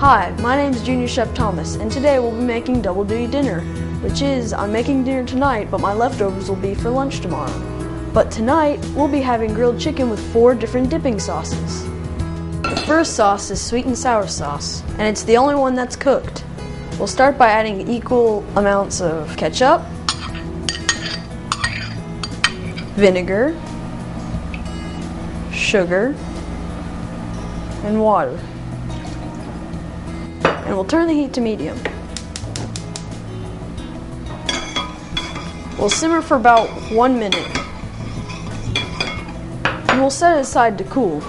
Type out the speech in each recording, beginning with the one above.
Hi, my name is Junior Chef Thomas, and today we'll be making double duty dinner, which is I'm making dinner tonight, but my leftovers will be for lunch tomorrow. But tonight, we'll be having grilled chicken with 4 different dipping sauces. The first sauce is sweet and sour sauce, and it's the only one that's cooked. We'll start by adding equal amounts of ketchup, vinegar, sugar, and water. And we'll turn the heat to medium. We'll simmer for about 1 minute. And we'll set it aside to cool.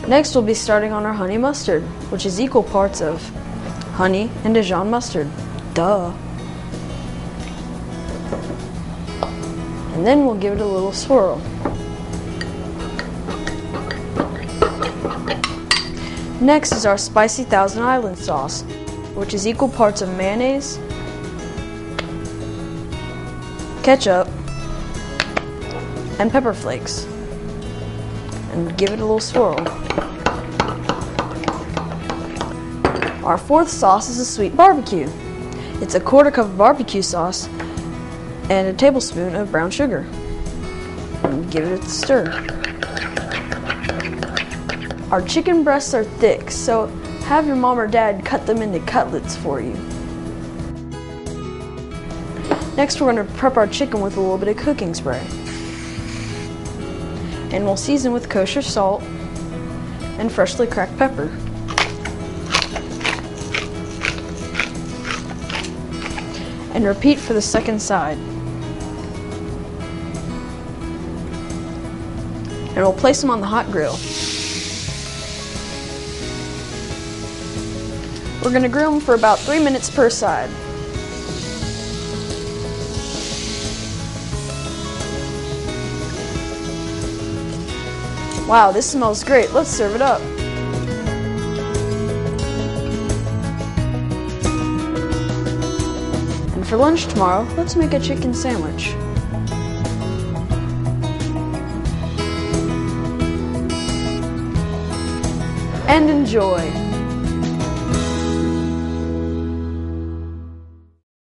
Next we'll be starting on our honey mustard, which is equal parts of honey and Dijon mustard. Duh. And then we'll give it a little swirl. Next is our spicy Thousand Island sauce, which is equal parts of mayonnaise, ketchup, and pepper flakes. And give it a little swirl. Our fourth sauce is a sweet barbecue. It's a 1/4 cup of barbecue sauce and a tablespoon of brown sugar. And give it a stir. Our chicken breasts are thick, so have your mom or dad cut them into cutlets for you. Next we're going to prep our chicken with a little bit of cooking spray. And we'll season with kosher salt and freshly cracked pepper. And repeat for the second side. And we'll place them on the hot grill. We're going to grill them for about 3 minutes per side. Wow, this smells great. Let's serve it up. And for lunch tomorrow, let's make a chicken sandwich. And enjoy!